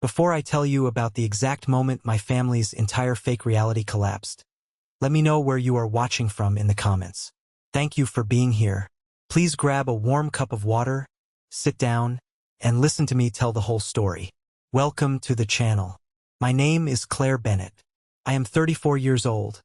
Before I tell you about the exact moment my family's entire fake reality collapsed, let me know where you are watching from in the comments. Thank you for being here. Please grab a warm cup of water, sit down, and listen to me tell the whole story. Welcome to the channel. My name is Claire Bennett. I am 34 years old,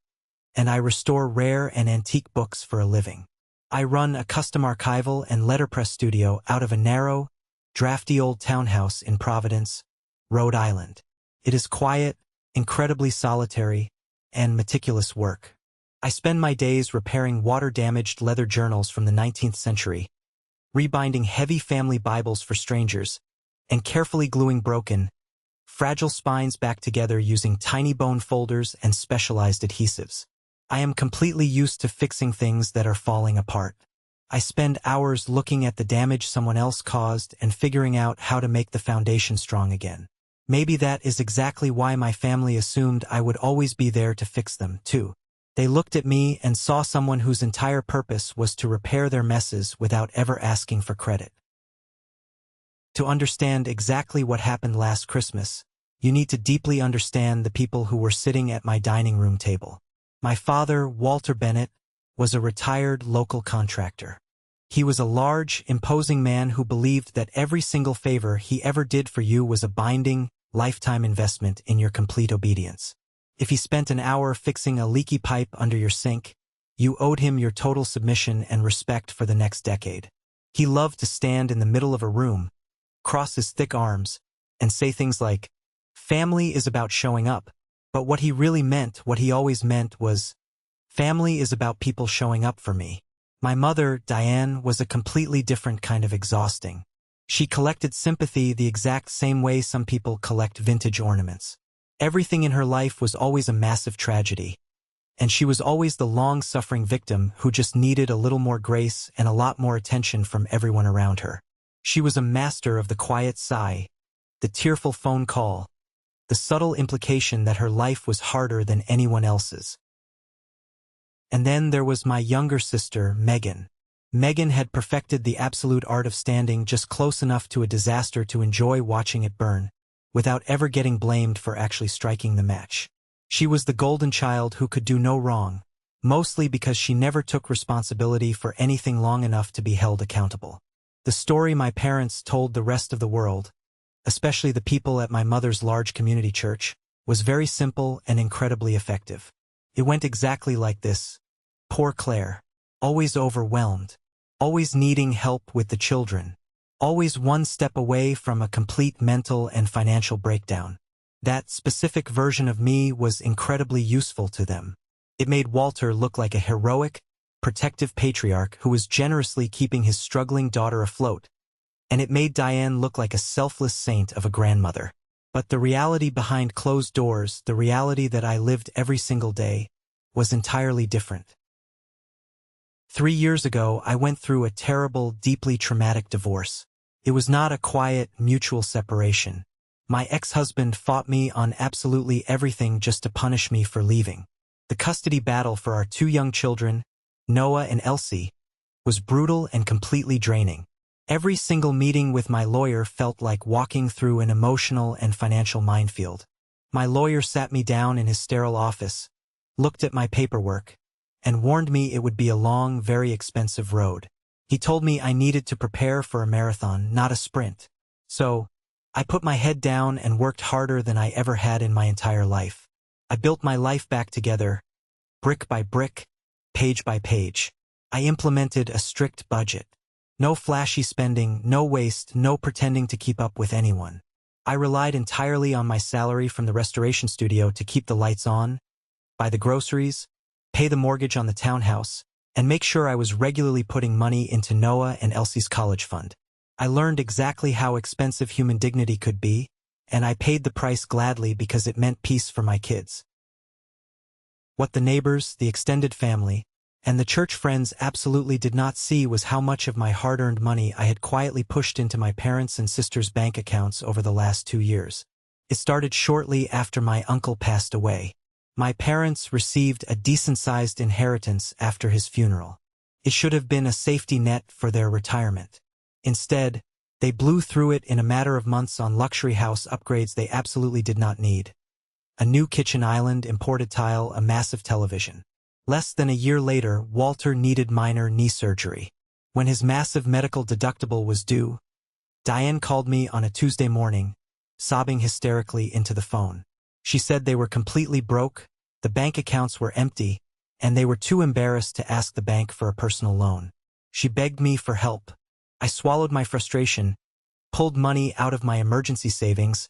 and I restore rare and antique books for a living. I run a custom archival and letterpress studio out of a narrow, drafty old townhouse in Providence, Rhode Island. It is quiet, incredibly solitary, and meticulous work. I spend my days repairing water-damaged leather journals from the 19th century, rebinding heavy family Bibles for strangers, and carefully gluing broken, fragile spines back together using tiny bone folders and specialized adhesives. I am completely used to fixing things that are falling apart. I spend hours looking at the damage someone else caused and figuring out how to make the foundation strong again. Maybe that is exactly why my family assumed I would always be there to fix them, too. They looked at me and saw someone whose entire purpose was to repair their messes without ever asking for credit. To understand exactly what happened last Christmas, you need to deeply understand the people who were sitting at my dining room table. My father, Walter Bennett, was a retired local contractor. He was a large, imposing man who believed that every single favor he ever did for you was a binding, lifetime investment in your complete obedience. If he spent an hour fixing a leaky pipe under your sink, you owed him your total submission and respect for the next decade. He loved to stand in the middle of a room, cross his thick arms, and say things like, "Family is about showing up." But what he really meant, what he always meant was, family is about people showing up for me. My mother, Diane, was a completely different kind of exhausting. She collected sympathy the exact same way some people collect vintage ornaments. Everything in her life was always a massive tragedy, and she was always the long-suffering victim who just needed a little more grace and a lot more attention from everyone around her. She was a master of the quiet sigh, the tearful phone call, the subtle implication that her life was harder than anyone else's. And then there was my younger sister, Megan. Megan had perfected the absolute art of standing just close enough to a disaster to enjoy watching it burn, without ever getting blamed for actually striking the match. She was the golden child who could do no wrong, mostly because she never took responsibility for anything long enough to be held accountable. The story my parents told the rest of the world, especially the people at my mother's large community church, was very simple and incredibly effective. It went exactly like this. Poor Claire, always overwhelmed, always needing help with the children, always one step away from a complete mental and financial breakdown. That specific version of me was incredibly useful to them. It made Walter look like a heroic, protective patriarch who was generously keeping his struggling daughter afloat, and it made Diane look like a selfless saint of a grandmother. But the reality behind closed doors, the reality that I lived every single day, was entirely different. 3 years ago, I went through a terrible, deeply traumatic divorce. It was not a quiet, mutual separation. My ex-husband fought me on absolutely everything just to punish me for leaving. The custody battle for our 2 young children, Noah and Elsie, was brutal and completely draining. Every single meeting with my lawyer felt like walking through an emotional and financial minefield. My lawyer sat me down in his sterile office, looked at my paperwork, and warned me it would be a long, very expensive road. He told me I needed to prepare for a marathon, not a sprint. So, I put my head down and worked harder than I ever had in my entire life. I built my life back together, brick by brick, page by page. I implemented a strict budget. No flashy spending, no waste, no pretending to keep up with anyone. I relied entirely on my salary from the restoration studio to keep the lights on, buy the groceries, pay the mortgage on the townhouse, and make sure I was regularly putting money into Noah and Elsie's college fund. I learned exactly how expensive human dignity could be, and I paid the price gladly because it meant peace for my kids. What the neighbors, the extended family, and the church friends absolutely did not see was how much of my hard-earned money I had quietly pushed into my parents' and sisters' bank accounts over the last 2 years. It started shortly after my uncle passed away. My parents received a decent-sized inheritance after his funeral. It should have been a safety net for their retirement. Instead, They blew through it in a matter of months on luxury house upgrades they absolutely did not need. A new kitchen island, imported tile, a massive television. Less than a year later, Walter needed minor knee surgery. When his massive medical deductible was due, Diane called me on a Tuesday morning, sobbing hysterically into the phone. She said they were completely broke, the bank accounts were empty, and they were too embarrassed to ask the bank for a personal loan. She begged me for help. I swallowed my frustration, pulled money out of my emergency savings,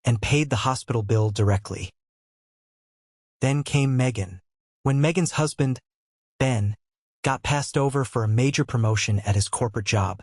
and paid the hospital bill directly. Then came Megan. When Megan's husband, Ben, got passed over for a major promotion at his corporate job,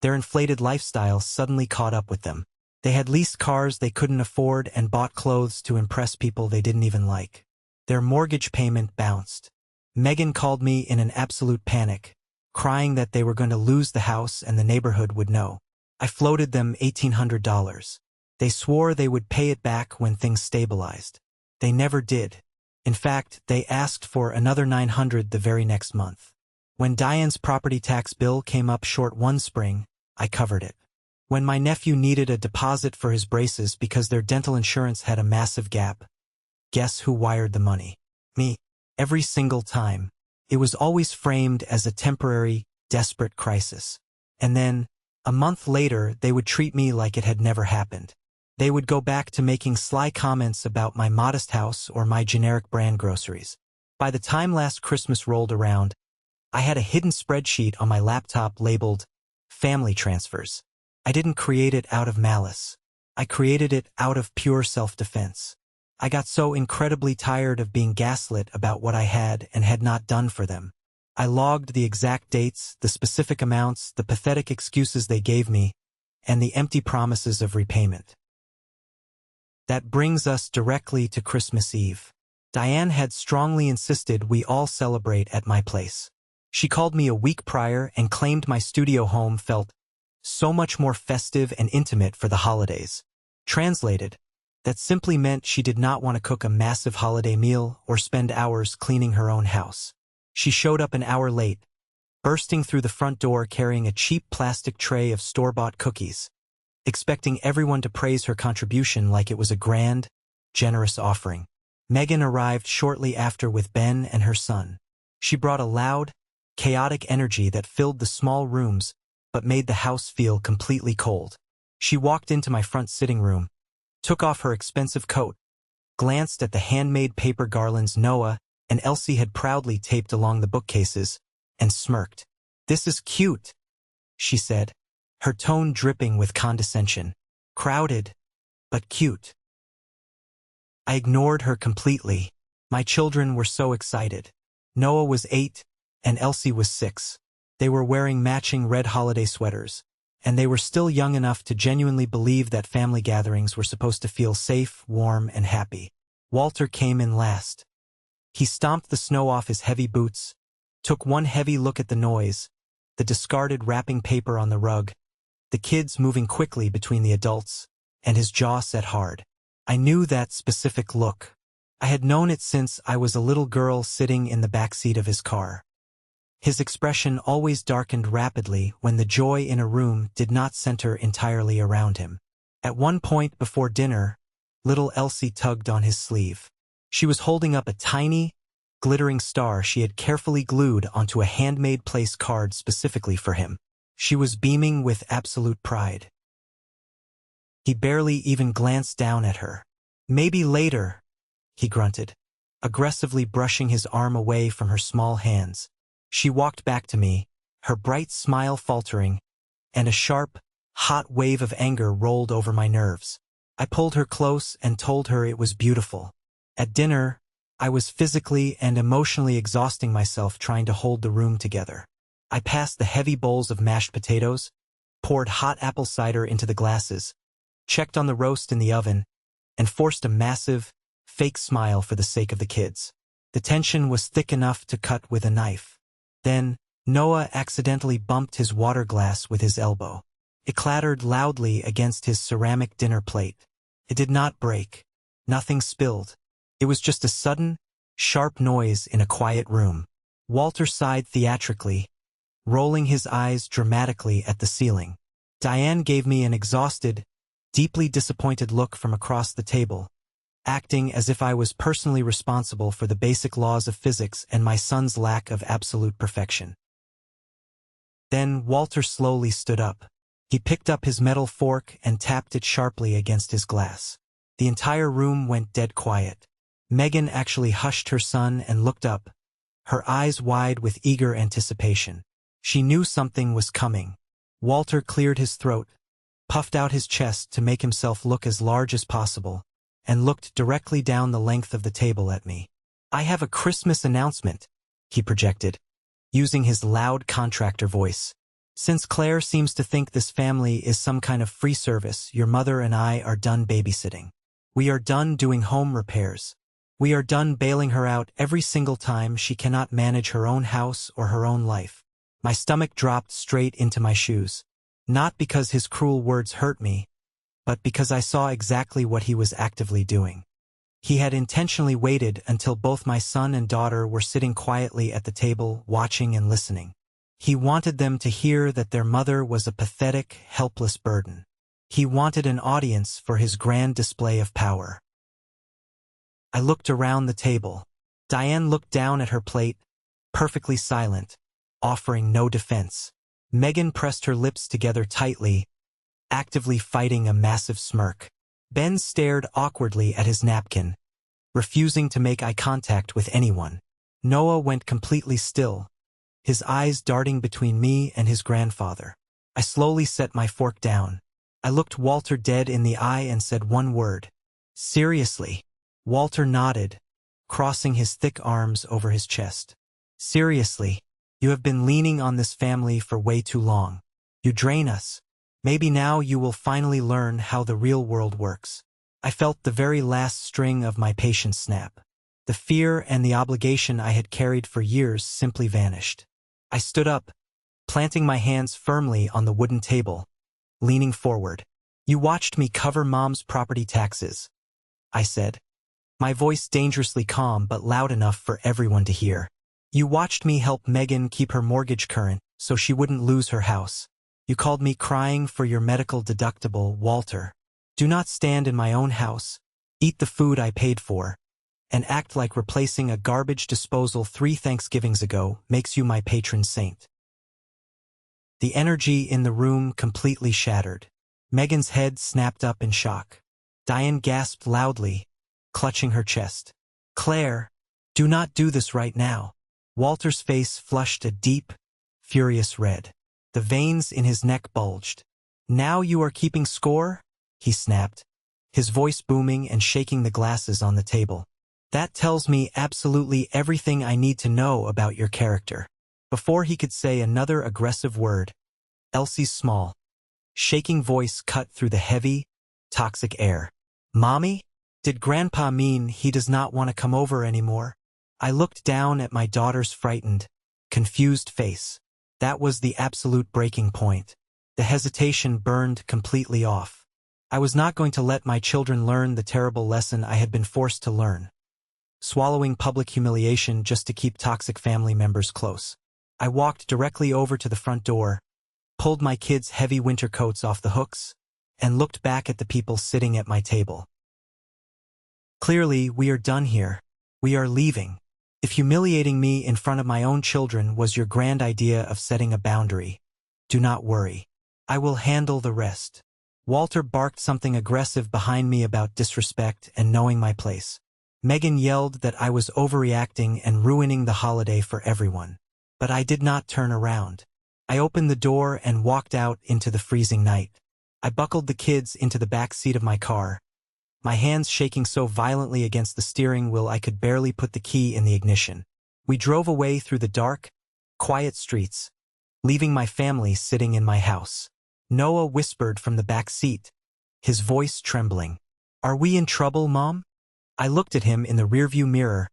their inflated lifestyle suddenly caught up with them. They had leased cars they couldn't afford and bought clothes to impress people they didn't even like. Their mortgage payment bounced. Megan called me in an absolute panic, crying that they were going to lose the house and the neighborhood would know. I floated them $1,800. They swore they would pay it back when things stabilized. They never did. In fact, they asked for another $900 the very next month. When Diane's property tax bill came up short one spring, I covered it. When my nephew needed a deposit for his braces because their dental insurance had a massive gap, guess who wired the money? Me. Every single time. It was always framed as a temporary, desperate crisis. And then, a month later, they would treat me like it had never happened. They would go back to making sly comments about my modest house or my generic brand groceries. By the time last Christmas rolled around, I had a hidden spreadsheet on my laptop labeled Family Transfers. I didn't create it out of malice. I created it out of pure self-defense. I got so incredibly tired of being gaslit about what I had and had not done for them. I logged the exact dates, the specific amounts, the pathetic excuses they gave me, and the empty promises of repayment. That brings us directly to Christmas Eve. Diane had strongly insisted we all celebrate at my place. She called me a week prior and claimed my studio home felt so much more festive and intimate for the holidays. Translated, that simply meant she did not want to cook a massive holiday meal or spend hours cleaning her own house. She showed up an hour late, bursting through the front door carrying a cheap plastic tray of store-bought cookies, expecting everyone to praise her contribution like it was a grand, generous offering. Megan arrived shortly after with Ben and her son. She brought a loud, chaotic energy that filled the small rooms but made the house feel completely cold. She walked into my front sitting room, took off her expensive coat, glanced at the handmade paper garlands Noah and Elsie had proudly taped along the bookcases, and smirked. "This is cute," she said, her tone dripping with condescension. "Crowded, but cute." I ignored her completely. My children were so excited. Noah was 8, and Elsie was 6. They were wearing matching red holiday sweaters, and they were still young enough to genuinely believe that family gatherings were supposed to feel safe, warm, and happy. Walter came in last. He stomped the snow off his heavy boots, took one heavy look at the noise, the discarded wrapping paper on the rug, the kids moving quickly between the adults, and his jaw set hard. I knew that specific look. I had known it since I was a little girl sitting in the backseat of his car. His expression always darkened rapidly when the joy in a room did not center entirely around him. At one point before dinner, little Elsie tugged on his sleeve. She was holding up a tiny, glittering star she had carefully glued onto a handmade place card specifically for him. She was beaming with absolute pride. He barely even glanced down at her. "Maybe later," he grunted, aggressively brushing his arm away from her small hands. She walked back to me, her bright smile faltering, and a sharp, hot wave of anger rolled over my nerves. I pulled her close and told her it was beautiful. At dinner, I was physically and emotionally exhausting myself trying to hold the room together. I passed the heavy bowls of mashed potatoes, poured hot apple cider into the glasses, checked on the roast in the oven, and forced a massive, fake smile for the sake of the kids. The tension was thick enough to cut with a knife. Then, Noah accidentally bumped his water glass with his elbow. It clattered loudly against his ceramic dinner plate. It did not break. Nothing spilled. It was just a sudden, sharp noise in a quiet room. Walter sighed theatrically, rolling his eyes dramatically at the ceiling. Diane gave me an exhausted, deeply disappointed look from across the table, acting as if I was personally responsible for the basic laws of physics and my son's lack of absolute perfection. Then Walter slowly stood up. He picked up his metal fork and tapped it sharply against his glass. The entire room went dead quiet. Megan actually hushed her son and looked up, her eyes wide with eager anticipation. She knew something was coming. Walter cleared his throat, puffed out his chest to make himself look as large as possible, and looked directly down the length of the table at me. "I have a Christmas announcement," he projected, using his loud contractor voice. "Since Claire seems to think this family is some kind of free service, your mother and I are done babysitting. We are done doing home repairs. We are done bailing her out every single time she cannot manage her own house or her own life." My stomach dropped straight into my shoes. Not because his cruel words hurt me, but because I saw exactly what he was actively doing. He had intentionally waited until both my son and daughter were sitting quietly at the table, watching and listening. He wanted them to hear that their mother was a pathetic, helpless burden. He wanted an audience for his grand display of power. I looked around the table. Diane looked down at her plate, perfectly silent, offering no defense. Megan pressed her lips together tightly, actively fighting a massive smirk. Ben stared awkwardly at his napkin, refusing to make eye contact with anyone. Noah went completely still, his eyes darting between me and his grandfather. I slowly set my fork down. I looked Walter dead in the eye and said one word: "Seriously?" Walter nodded, crossing his thick arms over his chest. "Seriously, you have been leaning on this family for way too long. You drain us. Maybe now you will finally learn how the real world works." I felt the very last string of my patience snap. The fear and the obligation I had carried for years simply vanished. I stood up, planting my hands firmly on the wooden table, leaning forward. "You watched me cover Mom's property taxes," I said, my voice dangerously calm but loud enough for everyone to hear. "You watched me help Megan keep her mortgage current so she wouldn't lose her house. You called me crying for your medical deductible, Walter. Do not stand in my own house, eat the food I paid for, and act like replacing a garbage disposal 3 Thanksgivings ago makes you my patron saint." The energy in the room completely shattered. Megan's head snapped up in shock. Diane gasped loudly, clutching her chest. "Claire, do not do this right now." Walter's face flushed a deep, furious red. The veins in his neck bulged. "Now you are keeping score?" he snapped, his voice booming and shaking the glasses on the table. "That tells me absolutely everything I need to know about your character." Before he could say another aggressive word, Elsie's small, shaking voice cut through the heavy, toxic air. "Mommy? Did Grandpa mean he does not want to come over anymore?" I looked down at my daughter's frightened, confused face. That was the absolute breaking point. The hesitation burned completely off. I was not going to let my children learn the terrible lesson I had been forced to learn. Swallowing public humiliation just to keep toxic family members close. I walked directly over to the front door, pulled my kids' heavy winter coats off the hooks, and looked back at the people sitting at my table. "Clearly, we are done here. We are leaving. If humiliating me in front of my own children was your grand idea of setting a boundary, do not worry. I will handle the rest." Walter barked something aggressive behind me about disrespect and knowing my place. Megan yelled that I was overreacting and ruining the holiday for everyone. But I did not turn around. I opened the door and walked out into the freezing night. I buckled the kids into the back seat of my car, my hands shaking so violently against the steering wheel I could barely put the key in the ignition. We drove away through the dark, quiet streets, leaving my family sitting in my house. Noah whispered from the back seat, his voice trembling. "Are we in trouble, Mom?" I looked at him in the rearview mirror,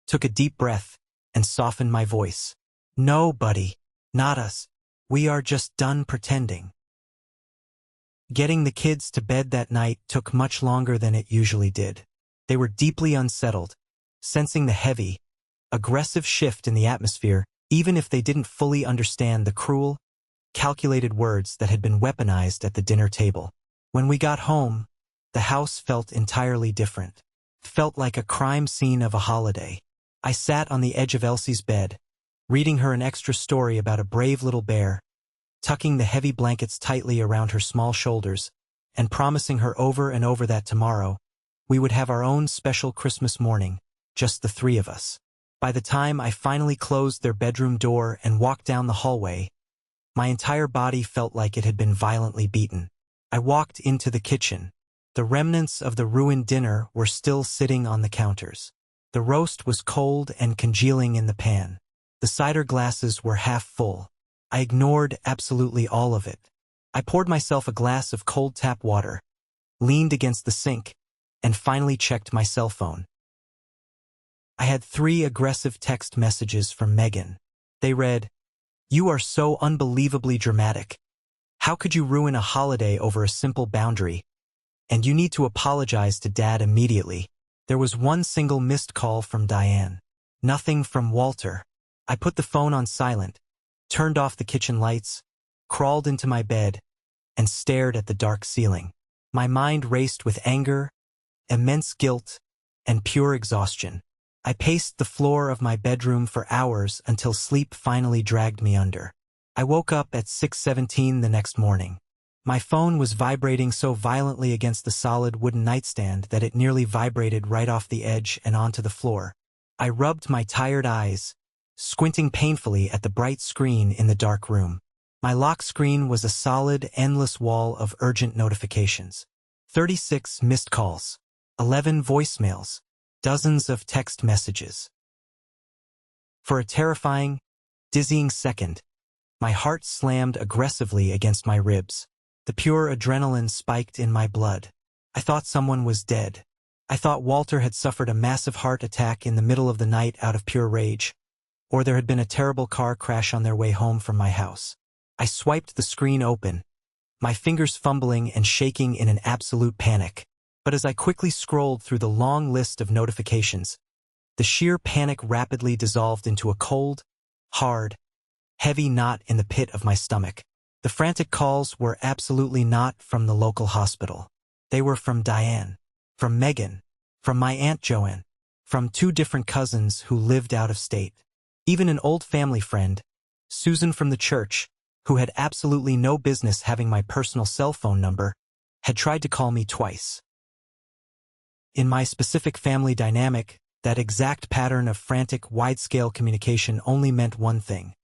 took a deep breath, and softened my voice. "No, buddy, not us. We are just done pretending." Getting the kids to bed that night took much longer than it usually did. They were deeply unsettled, sensing the heavy, aggressive shift in the atmosphere, even if they didn't fully understand the cruel, calculated words that had been weaponized at the dinner table. When we got home, the house felt entirely different. It felt like a crime scene of a holiday. I sat on the edge of Elsie's bed, reading her an extra story about a brave little bear, tucking the heavy blankets tightly around her small shoulders, and promising her over and over that tomorrow, we would have our own special Christmas morning, just the three of us. By the time I finally closed their bedroom door and walked down the hallway, my entire body felt like it had been violently beaten. I walked into the kitchen. The remnants of the ruined dinner were still sitting on the counters. The roast was cold and congealing in the pan. The cider glasses were half full. I ignored absolutely all of it. I poured myself a glass of cold tap water, leaned against the sink, and finally checked my cell phone. I had 3 aggressive text messages from Megan. They read, "You are so unbelievably dramatic. How could you ruin a holiday over a simple boundary? And you need to apologize to Dad immediately." There was one single missed call from Diane. Nothing from Walter. I put the phone on silent, turned off the kitchen lights, crawled into my bed, and stared at the dark ceiling. My mind raced with anger, immense guilt, and pure exhaustion. I paced the floor of my bedroom for hours until sleep finally dragged me under. I woke up at 6:17 the next morning. My phone was vibrating so violently against the solid wooden nightstand that it nearly vibrated right off the edge and onto the floor. I rubbed my tired eyes, squinting painfully at the bright screen in the dark room. My lock screen was a solid, endless wall of urgent notifications. 36 missed calls, 11 voicemails, dozens of text messages. For a terrifying, dizzying second, my heart slammed aggressively against my ribs. The pure adrenaline spiked in my blood. I thought someone was dead. I thought Walter had suffered a massive heart attack in the middle of the night out of pure rage, or there had been a terrible car crash on their way home from my house. I swiped the screen open, my fingers fumbling and shaking in an absolute panic. But as I quickly scrolled through the long list of notifications, the sheer panic rapidly dissolved into a cold, hard, heavy knot in the pit of my stomach. The frantic calls were absolutely not from the local hospital. They were from Diane, from Megan, from my Aunt Joanne, from 2 different cousins who lived out of state. Even an old family friend, Susan from the church, who had absolutely no business having my personal cell phone number, had tried to call me twice. In my specific family dynamic, that exact pattern of frantic, wide-scale communication only meant one thing.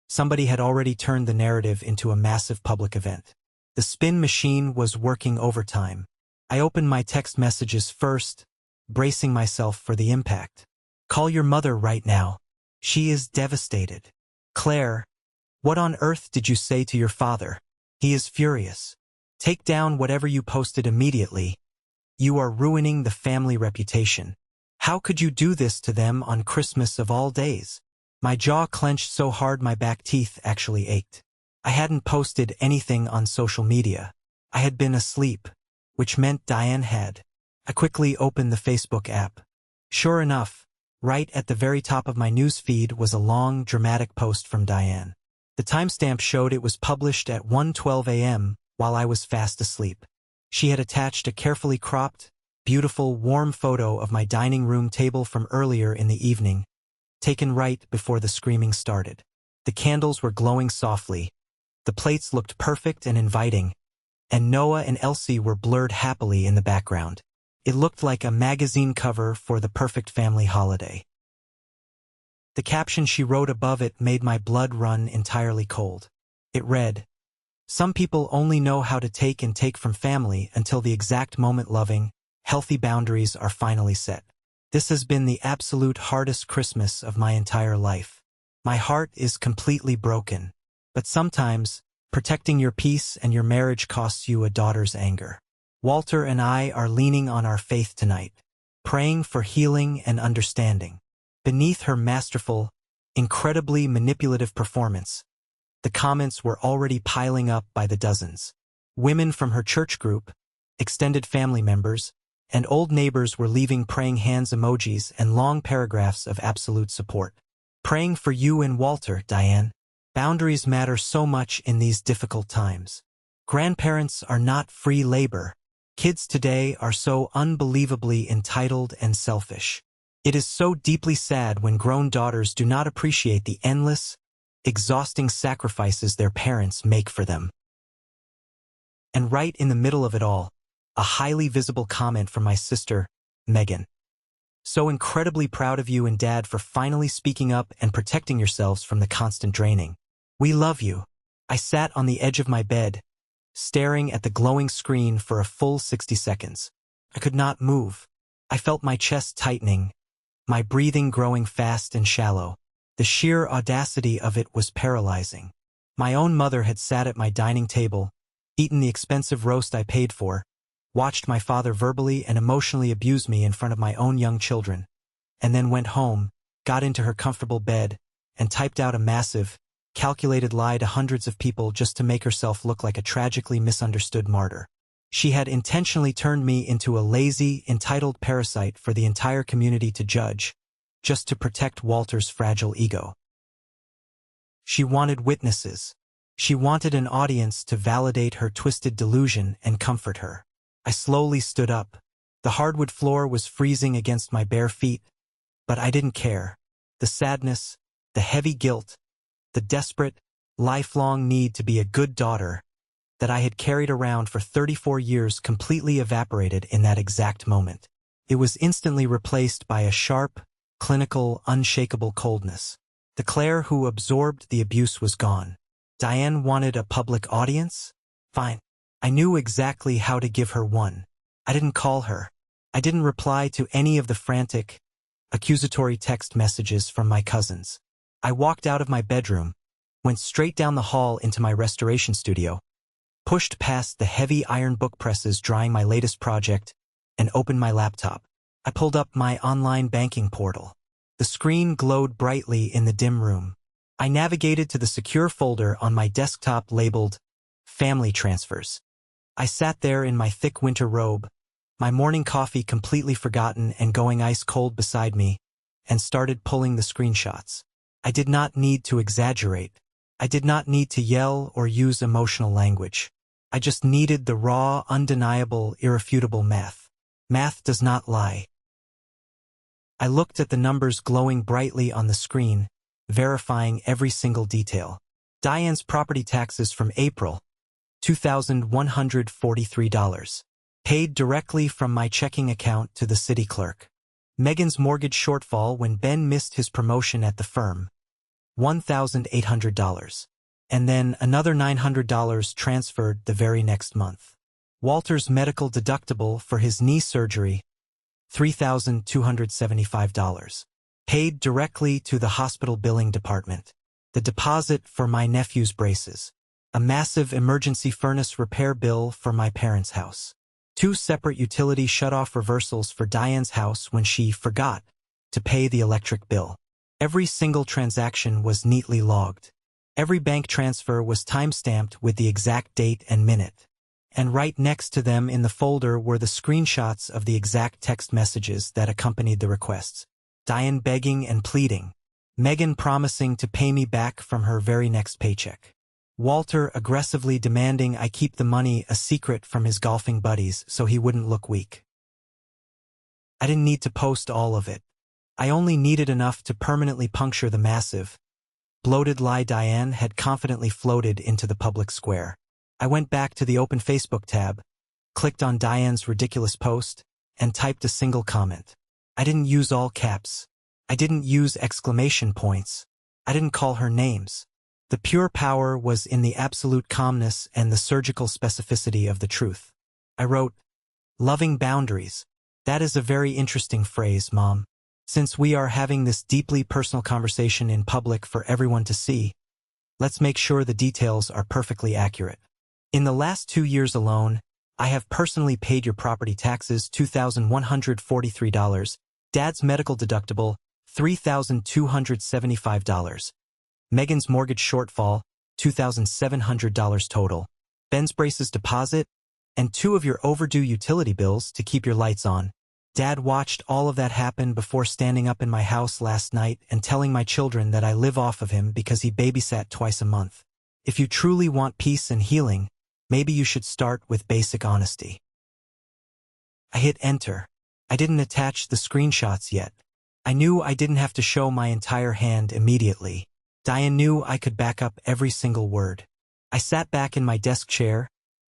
Somebody had already turned the narrative into a massive public event. The spin machine was working overtime. I opened my text messages first, bracing myself for the impact. "Call your mother right now. She is devastated. Claire, what on earth did you say to your father? He is furious. Take down whatever you posted immediately. You are ruining the family reputation. How could you do this to them on Christmas of all days?" My jaw clenched so hard my back teeth actually ached. I hadn't posted anything on social media. I had been asleep, which meant Diane had. I quickly opened the Facebook app. Sure enough, right at the very top of my news feed was a long, dramatic post from Diane. The timestamp showed it was published at 1:12 a.m. while I was fast asleep. She had attached a carefully cropped, beautiful, warm photo of my dining room table from earlier in the evening, taken right before the screaming started. The candles were glowing softly, the plates looked perfect and inviting, and Noah and Elsie were blurred happily in the background. It looked like a magazine cover for the perfect family holiday. The caption she wrote above it made my blood run entirely cold. It read, "Some people only know how to take and take from family until the exact moment loving, healthy boundaries are finally set. This has been the absolute hardest Christmas of my entire life. My heart is completely broken. But sometimes, protecting your peace and your marriage costs you a daughter's anger. Walter and I are leaning on our faith tonight, praying for healing and understanding." Beneath her masterful, incredibly manipulative performance, the comments were already piling up by the dozens. Women from her church group, extended family members, and old neighbors were leaving praying hands emojis and long paragraphs of absolute support. "Praying for you and Walter, Diane. Boundaries matter so much in these difficult times. Grandparents are not free labor. Kids today are so unbelievably entitled and selfish. It is so deeply sad when grown daughters do not appreciate the endless, exhausting sacrifices their parents make for them. And right in the middle of it all, a highly visible comment from my sister, Megan. So incredibly proud of you and Dad for finally speaking up and protecting yourselves from the constant draining. We love you. I sat on the edge of my bed, staring at the glowing screen for a full 60 seconds. I could not move. I felt my chest tightening, my breathing growing fast and shallow. The sheer audacity of it was paralyzing. My own mother had sat at my dining table, eaten the expensive roast I paid for, watched my father verbally and emotionally abuse me in front of my own young children, and then went home, got into her comfortable bed, and typed out a massive, calculated lie to hundreds of people just to make herself look like a tragically misunderstood martyr. She had intentionally turned me into a lazy, entitled parasite for the entire community to judge, just to protect Walter's fragile ego. She wanted witnesses. She wanted an audience to validate her twisted delusion and comfort her. I slowly stood up. The hardwood floor was freezing against my bare feet, but I didn't care. The sadness, the heavy guilt, the desperate, lifelong need to be a good daughter that I had carried around for 34 years completely evaporated in that exact moment. It was instantly replaced by a sharp, clinical, unshakable coldness. The Claire who absorbed the abuse was gone. Diane wanted a public audience? Fine. I knew exactly how to give her one. I didn't call her. I didn't reply to any of the frantic, accusatory text messages from my cousins. I walked out of my bedroom, went straight down the hall into my restoration studio, pushed past the heavy iron book presses drying my latest project, and opened my laptop. I pulled up my online banking portal. The screen glowed brightly in the dim room. I navigated to the secure folder on my desktop labeled Family Transfers. I sat there in my thick winter robe, my morning coffee completely forgotten and going ice cold beside me, and started pulling the screenshots. I did not need to exaggerate. I did not need to yell or use emotional language. I just needed the raw, undeniable, irrefutable math. Math does not lie. I looked at the numbers glowing brightly on the screen, verifying every single detail. Diane's property taxes from April, $2,143. Paid directly from my checking account to the city clerk. Megan's mortgage shortfall when Ben missed his promotion at the firm, $1,800. And then another $900 transferred the very next month. Walter's medical deductible for his knee surgery, $3,275. Paid directly to the hospital billing department. The deposit for my nephew's braces. A massive emergency furnace repair bill for my parents' house. 2 separate utility shut-off reversals for Diane's house when she forgot to pay the electric bill. Every single transaction was neatly logged. Every bank transfer was time-stamped with the exact date and minute. And right next to them in the folder were the screenshots of the exact text messages that accompanied the requests. Diane begging and pleading. Megan promising to pay me back from her very next paycheck. Walter aggressively demanding I keep the money a secret from his golfing buddies so he wouldn't look weak. I didn't need to post all of it. I only needed enough to permanently puncture the massive, bloated lie Diane had confidently floated into the public square. I went back to the open Facebook tab, clicked on Diane's ridiculous post, and typed a single comment. I didn't use all caps. I didn't use exclamation points. I didn't call her names. The pure power was in the absolute calmness and the surgical specificity of the truth. I wrote, "Loving boundaries. That is a very interesting phrase, Mom. Since we are having this deeply personal conversation in public for everyone to see, let's make sure the details are perfectly accurate. In the last 2 years alone, I have personally paid your property taxes $2,143, Dad's medical deductible, $3,275. Megan's mortgage shortfall, $2,700 total, Ben's braces deposit, and 2 of your overdue utility bills to keep your lights on, Dad watched all of that happen before standing up in my house last night and telling my children that I live off of him because he babysat twice a month. If you truly want peace and healing, maybe you should start with basic honesty. I hit enter. I didn't attach the screenshots yet. I knew I didn't have to show my entire hand immediately. Diane knew I could back up every single word. I sat back in my desk chair,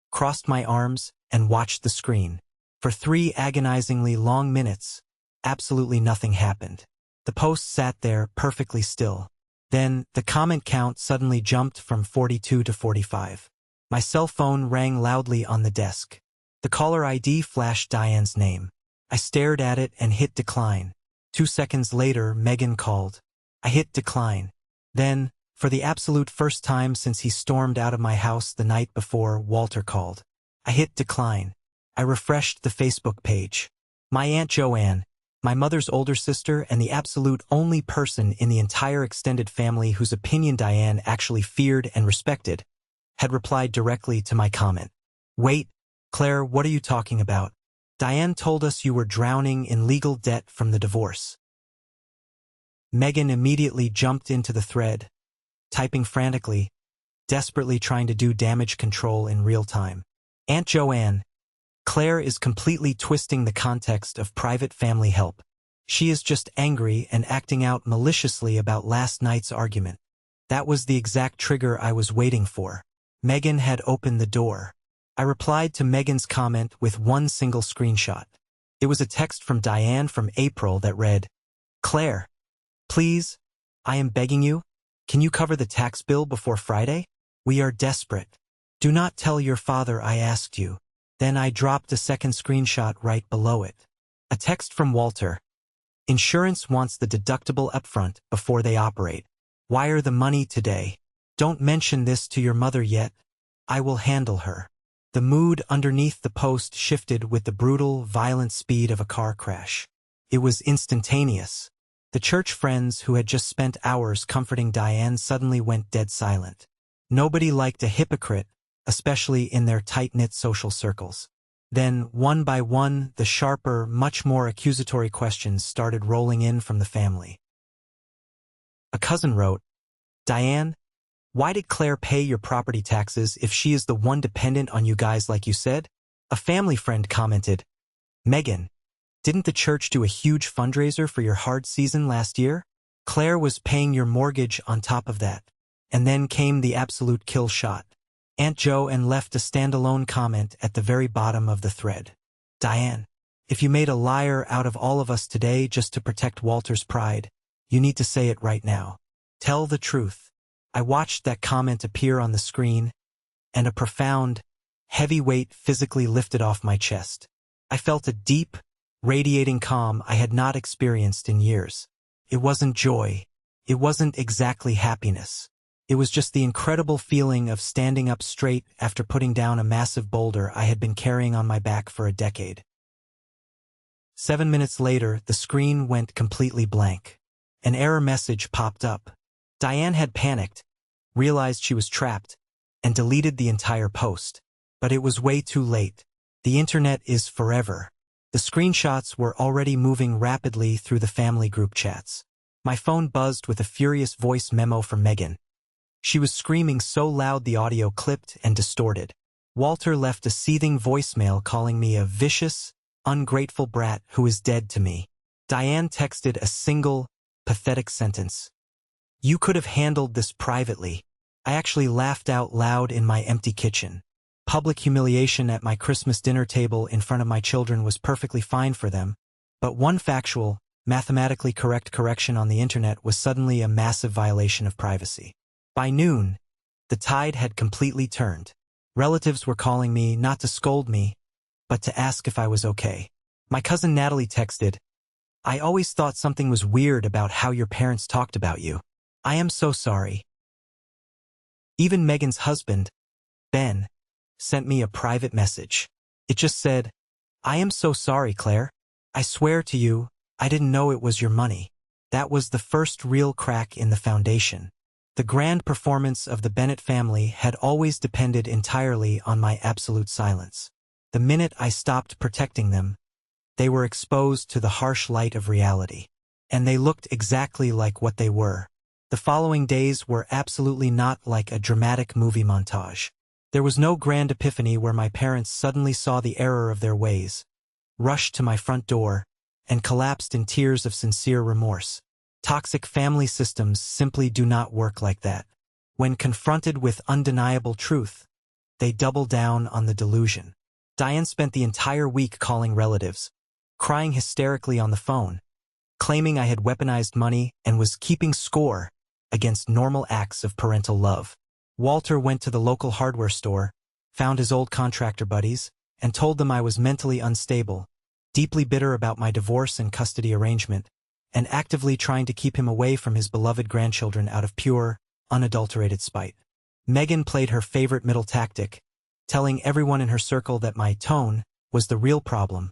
crossed my arms, and watched the screen. For 3 agonizingly long minutes, absolutely nothing happened. The post sat there perfectly still. Then, the comment count suddenly jumped from 42 to 45. My cell phone rang loudly on the desk. The caller ID flashed Diane's name. I stared at it and hit decline. 2 seconds later, Megan called. I hit decline. Then, for the absolute first time since he stormed out of my house the night before, Walter called. I hit decline. I refreshed the Facebook page. My Aunt Joanne, my mother's older sister and the absolute only person in the entire extended family whose opinion Diane actually feared and respected, had replied directly to my comment. Wait, Claire, what are you talking about? Diane told us you were drowning in legal debt from the divorce. Megan immediately jumped into the thread, typing frantically, desperately trying to do damage control in real time. Aunt Joanne, Claire is completely twisting the context of private family help. She is just angry and acting out maliciously about last night's argument. That was the exact trigger I was waiting for. Megan had opened the door. I replied to Megan's comment with one single screenshot. It was a text from Diane from April that read, Claire, please, I am begging you, can you cover the tax bill before Friday? We are desperate. Do not tell your father I asked you. Then I dropped a second screenshot right below it. A text from Walter. Insurance wants the deductible upfront before they operate. Wire the money today. Don't mention this to your mother yet. I will handle her. The mood underneath the post shifted with the brutal, violent speed of a car crash. It was instantaneous. The church friends who had just spent hours comforting Diane suddenly went dead silent. Nobody liked a hypocrite, especially in their tight-knit social circles. Then, one by one, the sharper, much more accusatory questions started rolling in from the family. A cousin wrote, Diane, why did Claire pay your property taxes if she is the one dependent on you guys like you said? A family friend commented, Megan, didn't the church do a huge fundraiser for your hard season last year? Claire was paying your mortgage on top of that. And then came the absolute kill shot. Aunt Joanne left a standalone comment at the very bottom of the thread. Diane, if you made a liar out of all of us today just to protect Walter's pride, you need to say it right now. Tell the truth. I watched that comment appear on the screen, and a profound, heavy weight physically lifted off my chest. I felt a deep, radiating calm I had not experienced in years. It wasn't joy. It wasn't exactly happiness. It was just the incredible feeling of standing up straight after putting down a massive boulder I had been carrying on my back for a decade. 7 minutes later, the screen went completely blank. An error message popped up. Diane had panicked, realized she was trapped, and deleted the entire post. But it was way too late. The internet is forever. The screenshots were already moving rapidly through the family group chats. My phone buzzed with a furious voice memo from Megan. She was screaming so loud the audio clipped and distorted. Walter left a seething voicemail calling me a vicious, ungrateful brat who is dead to me. Diane texted a single, pathetic sentence. You could have handled this privately. I actually laughed out loud in my empty kitchen. Public humiliation at my Christmas dinner table in front of my children was perfectly fine for them, but one factual, mathematically correct correction on the internet was suddenly a massive violation of privacy. By noon, the tide had completely turned. Relatives were calling me not to scold me, but to ask if I was okay. My cousin Natalie texted, I always thought something was weird about how your parents talked about you. I am so sorry. Even Megan's husband, Ben, sent me a private message. It just said, I am so sorry, Claire. I swear to you, I didn't know it was your money. That was the first real crack in the foundation. The grand performance of the Bennett family had always depended entirely on my absolute silence. The minute I stopped protecting them, They were exposed to the harsh light of reality. And they looked exactly like what they were. The following days were absolutely not like a dramatic movie montage. There was no grand epiphany where my parents suddenly saw the error of their ways, rushed to my front door, and collapsed in tears of sincere remorse. Toxic family systems simply do not work like that. When confronted with undeniable truth, they double down on the delusion. Diane spent the entire week calling relatives, crying hysterically on the phone, claiming I had weaponized money and was keeping score against normal acts of parental love. Walter went to the local hardware store, found his old contractor buddies, and told them I was mentally unstable, deeply bitter about my divorce and custody arrangement, and actively trying to keep him away from his beloved grandchildren out of pure, unadulterated spite. Megan played her favorite middle tactic, telling everyone in her circle that my tone was the real problem,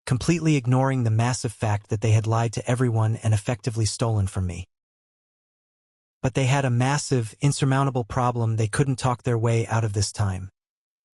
completely ignoring the massive fact that they had lied to everyone and effectively stolen from me. But they had a massive, insurmountable problem. They couldn't talk their way out of this time.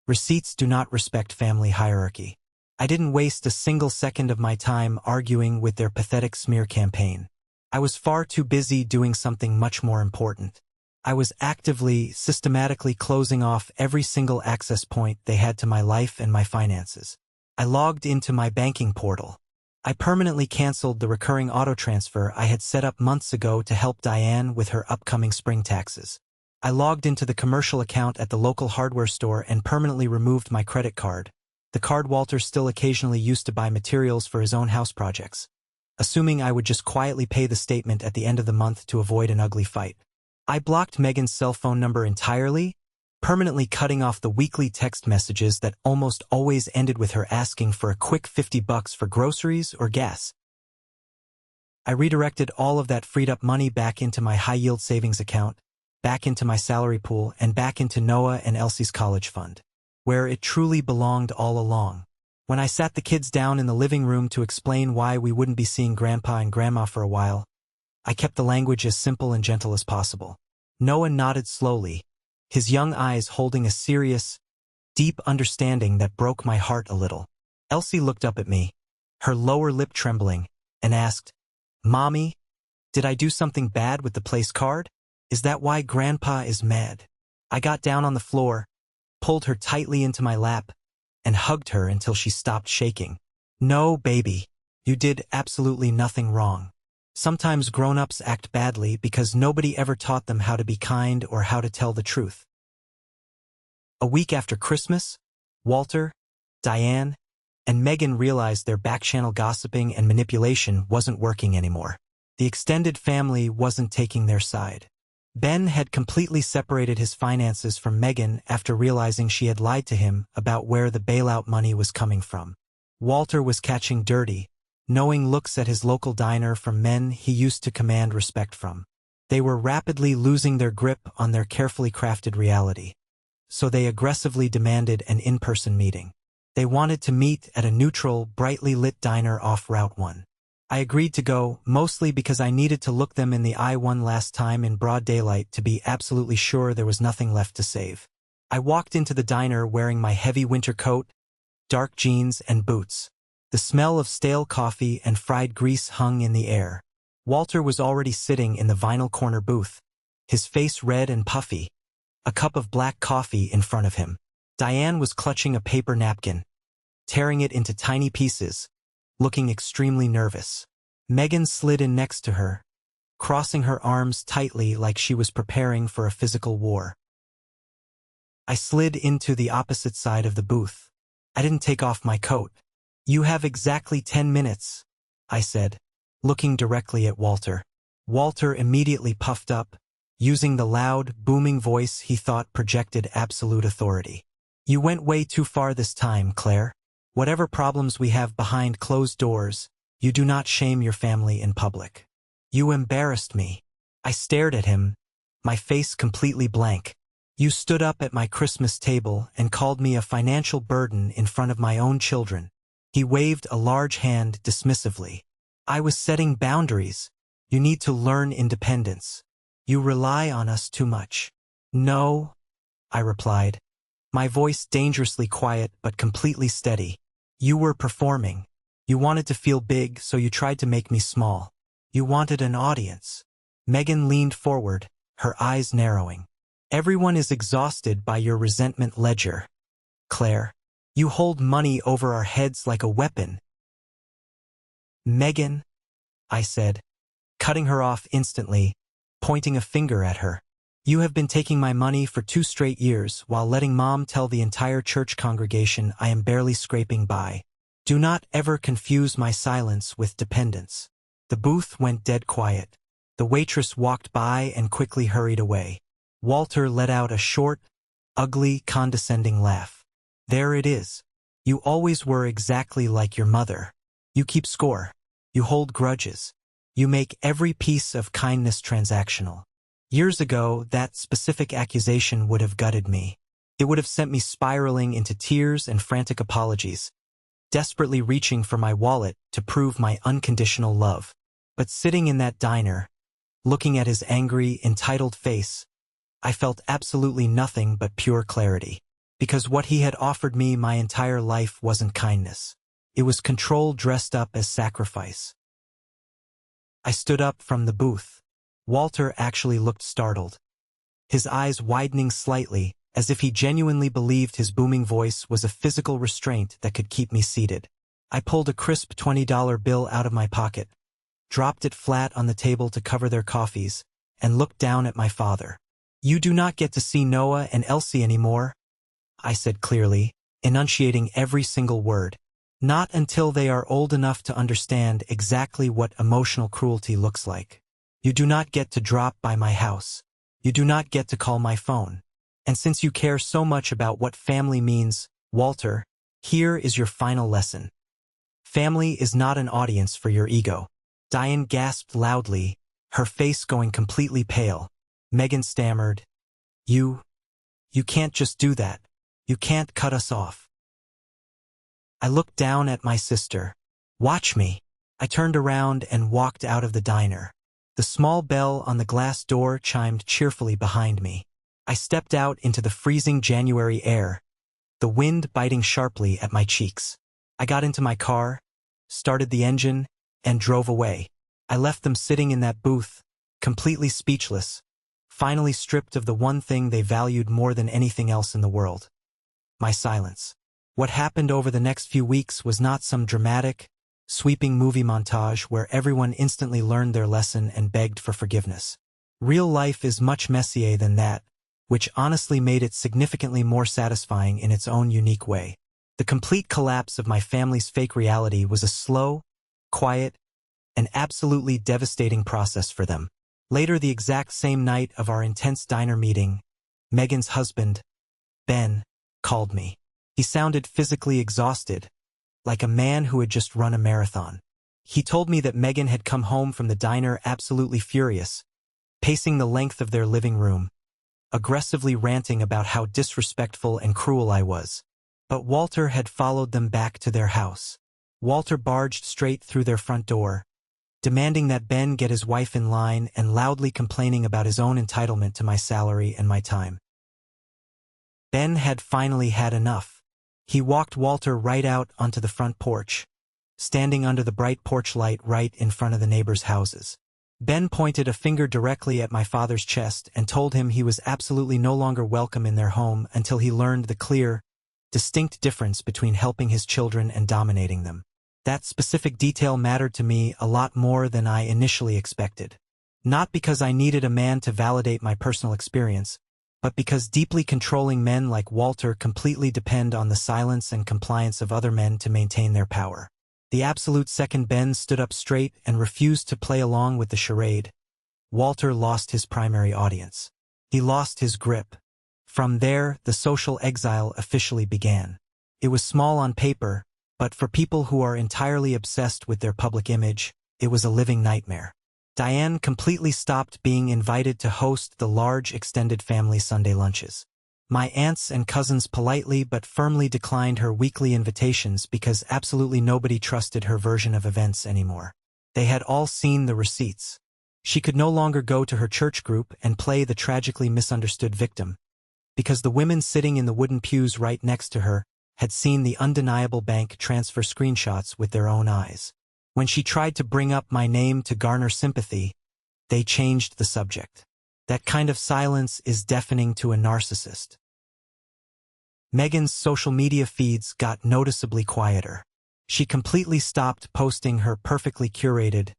Receipts do not respect family hierarchy. I didn't waste a single second of my time arguing with their pathetic smear campaign. I was far too busy doing something much more important. I was actively, systematically closing off every single access point they had to my life and my finances. I logged into my banking portal. I permanently canceled the recurring auto transfer I had set up months ago to help Diane with her upcoming spring taxes. I logged into the commercial account at the local hardware store and permanently removed my credit card, the card Walter still occasionally used to buy materials for his own house projects, assuming I would just quietly pay the statement at the end of the month to avoid an ugly fight. I blocked Megan's cell phone number entirely, permanently cutting off the weekly text messages that almost always ended with her asking for a quick $50 for groceries or gas. I redirected all of that freed up money back into my high-yield savings account, back into my salary pool, and back into Noah and Elsie's college fund, where it truly belonged all along. When I sat the kids down in the living room to explain why we wouldn't be seeing Grandpa and Grandma for a while, I kept the language as simple and gentle as possible. Noah nodded slowly, his young eyes holding a serious, deep understanding that broke my heart a little. Elsie looked up at me, her lower lip trembling, and asked, "Mommy, did I do something bad with the place card? Is that why Grandpa is mad?" I got down on the floor, pulled her tightly into my lap, and hugged her until she stopped shaking. "No, baby, you did absolutely nothing wrong. Sometimes grown-ups act badly because nobody ever taught them how to be kind or how to tell the truth." A week after Christmas, Walter, Diane, and Megan realized their back-channel gossiping and manipulation wasn't working anymore. The extended family wasn't taking their side. Ben had completely separated his finances from Megan after realizing she had lied to him about where the bailout money was coming from. Walter was catching dirty, knowing looks at his local diner from men he used to command respect from. They were rapidly losing their grip on their carefully crafted reality. So they aggressively demanded an in-person meeting. They wanted to meet at a neutral, brightly lit diner off Route 1. I agreed to go, mostly because I needed to look them in the eye one last time in broad daylight to be absolutely sure there was nothing left to save. I walked into the diner wearing my heavy winter coat, dark jeans, and boots. The smell of stale coffee and fried grease hung in the air. Walter was already sitting in the vinyl corner booth, his face red and puffy, a cup of black coffee in front of him. Diane was clutching a paper napkin, tearing it into tiny pieces, looking extremely nervous. Megan slid in next to her, crossing her arms tightly like she was preparing for a physical war. I slid into the opposite side of the booth. I didn't take off my coat. "You have exactly 10 minutes, I said, looking directly at Walter. Walter immediately puffed up, using the loud, booming voice he thought projected absolute authority. "You went way too far this time, Claire. Whatever problems we have behind closed doors, you do not shame your family in public. You embarrassed me." I stared at him, my face completely blank. "You stood up at my Christmas table and called me a financial burden in front of my own children." He waved a large hand dismissively. "I was setting boundaries. You need to learn independence. You rely on us too much." "No," I replied, my voice dangerously quiet but completely steady. "You were performing. You wanted to feel big, so you tried to make me small. You wanted an audience. Megan leaned forward, her eyes narrowing. Everyone is exhausted by your resentment ledger, Claire. You hold money over our heads like a weapon. Megan, I said, cutting her off instantly, pointing a finger at her. You have been taking my money for 2 straight years while letting Mom tell the entire church congregation I am barely scraping by. Do not ever confuse my silence with dependence. The booth went dead quiet. The waitress walked by and quickly hurried away. Walter let out a short, ugly, condescending laugh. There it is. You always were exactly like your mother. You keep score. You hold grudges. You make every piece of kindness transactional. Years ago, that specific accusation would have gutted me. It would have sent me spiraling into tears and frantic apologies, desperately reaching for my wallet to prove my unconditional love. But sitting in that diner, looking at his angry, entitled face, I felt absolutely nothing but pure clarity. Because what he had offered me my entire life wasn't kindness. It was control dressed up as sacrifice. I stood up from the booth. Walter actually looked startled, his eyes widening slightly, as if he genuinely believed his booming voice was a physical restraint that could keep me seated. I pulled a crisp $20 bill out of my pocket, dropped it flat on the table to cover their coffees, and looked down at my father. You do not get to see Noah and Elsie anymore, I said clearly, enunciating every single word. Not until they are old enough to understand exactly what emotional cruelty looks like. You do not get to drop by my house. You do not get to call my phone. And since you care so much about what family means, Walter, here is your final lesson. Family is not an audience for your ego. Diane gasped loudly, her face going completely pale. Megan stammered, You can't just do that. You can't cut us off. I looked down at my sister. Watch me. I turned around and walked out of the diner. The small bell on the glass door chimed cheerfully behind me. I stepped out into the freezing January air, the wind biting sharply at my cheeks. I got into my car, started the engine, and drove away. I left them sitting in that booth, completely speechless, finally stripped of the one thing they valued more than anything else in the world. My silence. What happened over the next few weeks was not some dramatic, sweeping movie montage where everyone instantly learned their lesson and begged for forgiveness. Real life is much messier than that, which honestly made it significantly more satisfying in its own unique way. The complete collapse of my family's fake reality was a slow, quiet, and absolutely devastating process for them. Later, the exact same night of our intense diner meeting, Megan's husband, Ben, called me. He sounded physically exhausted, like a man who had just run a marathon. He told me that Megan had come home from the diner absolutely furious, pacing the length of their living room, aggressively ranting about how disrespectful and cruel I was. But Walter had followed them back to their house. Walter barged straight through their front door, demanding that Ben get his wife in line and loudly complaining about his own entitlement to my salary and my time. Ben had finally had enough. He walked Walter right out onto the front porch, standing under the bright porch light right in front of the neighbors' houses. Ben pointed a finger directly at my father's chest and told him he was absolutely no longer welcome in their home until he learned the clear, distinct difference between helping his children and dominating them. That specific detail mattered to me a lot more than I initially expected. Not because I needed a man to validate my personal experience, but because deeply controlling men like Walter completely depend on the silence and compliance of other men to maintain their power. The absolute second Ben stood up straight and refused to play along with the charade, Walter lost his primary audience. He lost his grip. From there, the social exile officially began. It was small on paper, but for people who are entirely obsessed with their public image, it was a living nightmare. Diane completely stopped being invited to host the large extended family Sunday lunches. My aunts and cousins politely but firmly declined her weekly invitations because absolutely nobody trusted her version of events anymore. They had all seen the receipts. She could no longer go to her church group and play the tragically misunderstood victim, because the women sitting in the wooden pews right next to her had seen the undeniable bank transfer screenshots with their own eyes. When she tried to bring up my name to garner sympathy, they changed the subject. That kind of silence is deafening to a narcissist. Megan's social media feeds got noticeably quieter. She completely stopped posting her perfectly curated,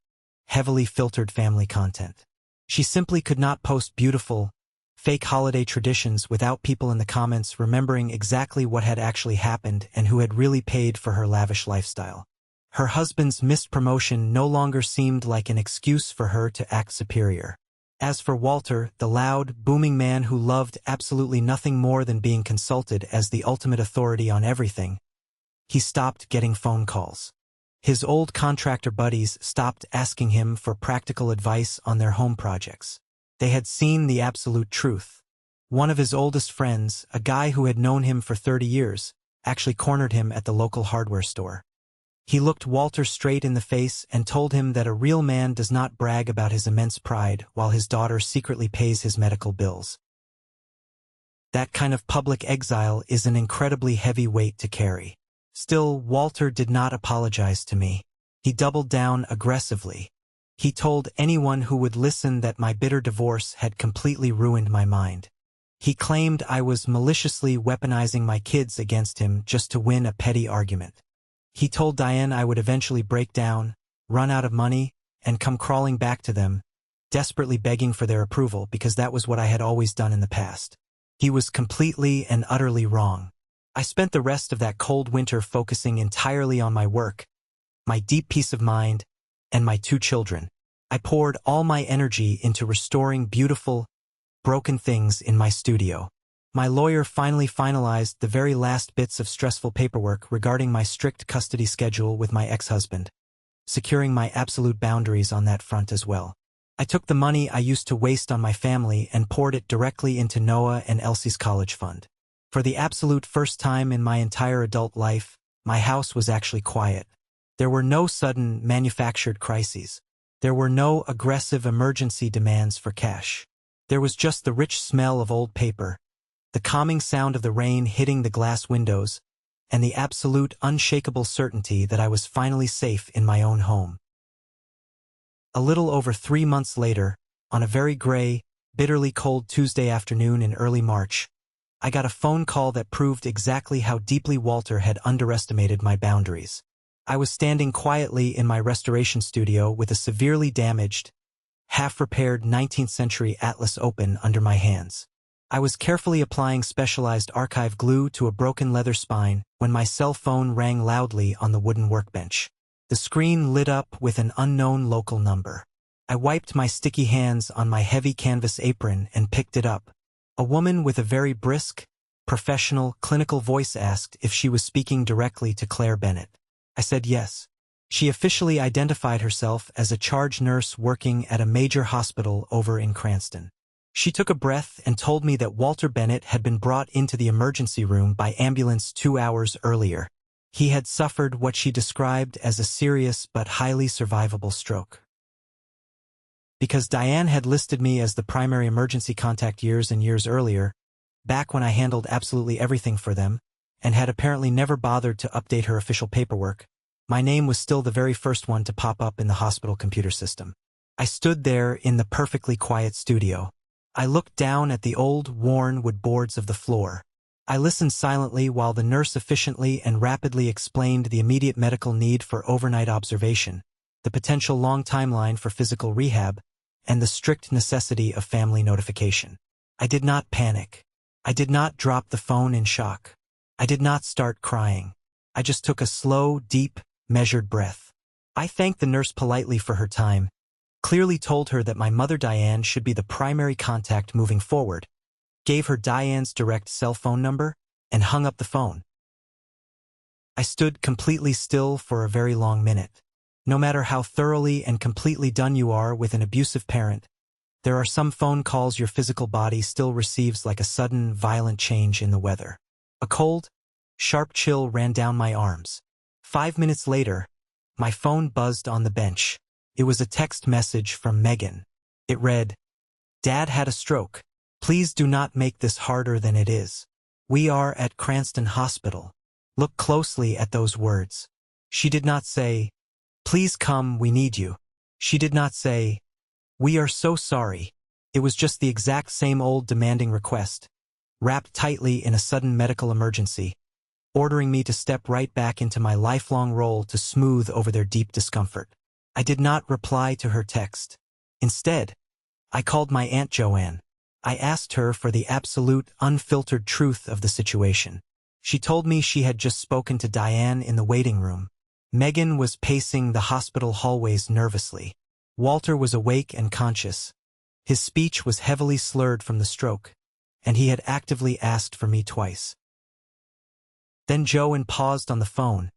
heavily filtered family content. She simply could not post beautiful, fake holiday traditions without people in the comments remembering exactly what had actually happened and who had really paid for her lavish lifestyle. Her husband's missed promotion no longer seemed like an excuse for her to act superior. As for Walter, the loud, booming man who loved absolutely nothing more than being consulted as the ultimate authority on everything, he stopped getting phone calls. His old contractor buddies stopped asking him for practical advice on their home projects. They had seen the absolute truth. One of his oldest friends, a guy who had known him for 30 years, actually cornered him at the local hardware store. He looked Walter straight in the face and told him that a real man does not brag about his immense pride while his daughter secretly pays his medical bills. That kind of public exile is an incredibly heavy weight to carry. Still, Walter did not apologize to me. He doubled down aggressively. He told anyone who would listen that my bitter divorce had completely ruined my mind. He claimed I was maliciously weaponizing my kids against him just to win a petty argument. He told Diane I would eventually break down, run out of money, and come crawling back to them, desperately begging for their approval because that was what I had always done in the past. He was completely and utterly wrong. I spent the rest of that cold winter focusing entirely on my work, my deep peace of mind, and my 2 children. I poured all my energy into restoring beautiful, broken things in my studio. My lawyer finally finalized the very last bits of stressful paperwork regarding my strict custody schedule with my ex-husband, securing my absolute boundaries on that front as well. I took the money I used to waste on my family and poured it directly into Noah and Elsie's college fund. For the absolute first time in my entire adult life, my house was actually quiet. There were no sudden, manufactured crises. There were no aggressive emergency demands for cash. There was just the rich smell of old paper, the calming sound of the rain hitting the glass windows, and the absolute unshakable certainty that I was finally safe in my own home. A little over 3 months later, on a very gray, bitterly cold Tuesday afternoon in early March, I got a phone call that proved exactly how deeply Walter had underestimated my boundaries. I was standing quietly in my restoration studio with a severely damaged, half-repaired 19th century atlas open under my hands. I was carefully applying specialized archive glue to a broken leather spine when my cell phone rang loudly on the wooden workbench. The screen lit up with an unknown local number. I wiped my sticky hands on my heavy canvas apron and picked it up. A woman with a very brisk, professional, clinical voice asked if she was speaking directly to Claire Bennett. I said yes. She officially identified herself as a charge nurse working at a major hospital over in Cranston. She took a breath and told me that Walter Bennett had been brought into the emergency room by ambulance 2 hours earlier. He had suffered what she described as a serious but highly survivable stroke. Because Diane had listed me as the primary emergency contact years and years earlier, back when I handled absolutely everything for them, and had apparently never bothered to update her official paperwork, my name was still the very first one to pop up in the hospital computer system. I stood there in the perfectly quiet studio. I looked down at the old, worn wood boards of the floor. I listened silently while the nurse efficiently and rapidly explained the immediate medical need for overnight observation, the potential long timeline for physical rehab, and the strict necessity of family notification. I did not panic. I did not drop the phone in shock. I did not start crying. I just took a slow, deep, measured breath. I thanked the nurse politely for her time, clearly told her that my mother Diane should be the primary contact moving forward, gave her Diane's direct cell phone number, and hung up the phone. I stood completely still for a very long minute. No matter how thoroughly and completely done you are with an abusive parent, there are some phone calls your physical body still receives like a sudden, violent change in the weather. A cold, sharp chill ran down my arms. 5 minutes later, my phone buzzed on the bench. It was a text message from Megan. It read, "Dad had a stroke. Please do not make this harder than it is. We are at Cranston Hospital. Look closely at those words. She did not say, "Please come, we need you." She did not say, "We are so sorry." It was just the exact same old demanding request, wrapped tightly in a sudden medical emergency, ordering me to step right back into my lifelong role to smooth over their deep discomfort. I did not reply to her text. Instead, I called my Aunt Joanne. I asked her for the absolute, unfiltered truth of the situation. She told me she had just spoken to Diane in the waiting room. Megan was pacing the hospital hallways nervously. Walter was awake and conscious. His speech was heavily slurred from the stroke, and he had actively asked for me twice. Then Joanne paused on the phone,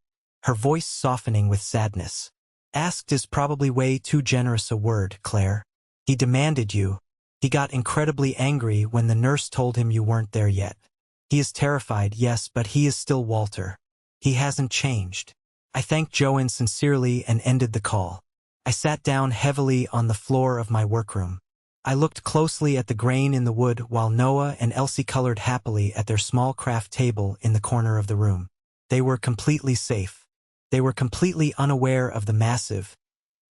her voice softening with sadness. "Asked is probably way too generous a word, Claire. He demanded you. He got incredibly angry when the nurse told him you weren't there yet. He is terrified, yes, but he is still Walter. He hasn't changed." I thanked Joanne sincerely and ended the call. I sat down heavily on the floor of my workroom. I looked closely at the grain in the wood while Noah and Elsie colored happily at their small craft table in the corner of the room. They were completely safe. They were completely unaware of the massive,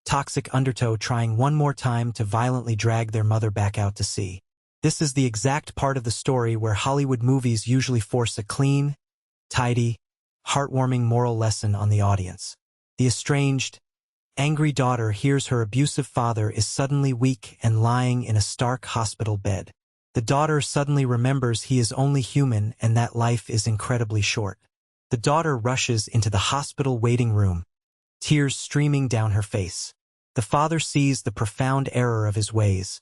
toxic undertow trying one more time to violently drag their mother back out to sea. This is the exact part of the story where Hollywood movies usually force a clean, tidy, heartwarming moral lesson on the audience. The estranged, angry daughter hears her abusive father is suddenly weak and lying in a stark hospital bed. The daughter suddenly remembers he is only human and that life is incredibly short. The daughter rushes into the hospital waiting room, tears streaming down her face. The father sees the profound error of his ways.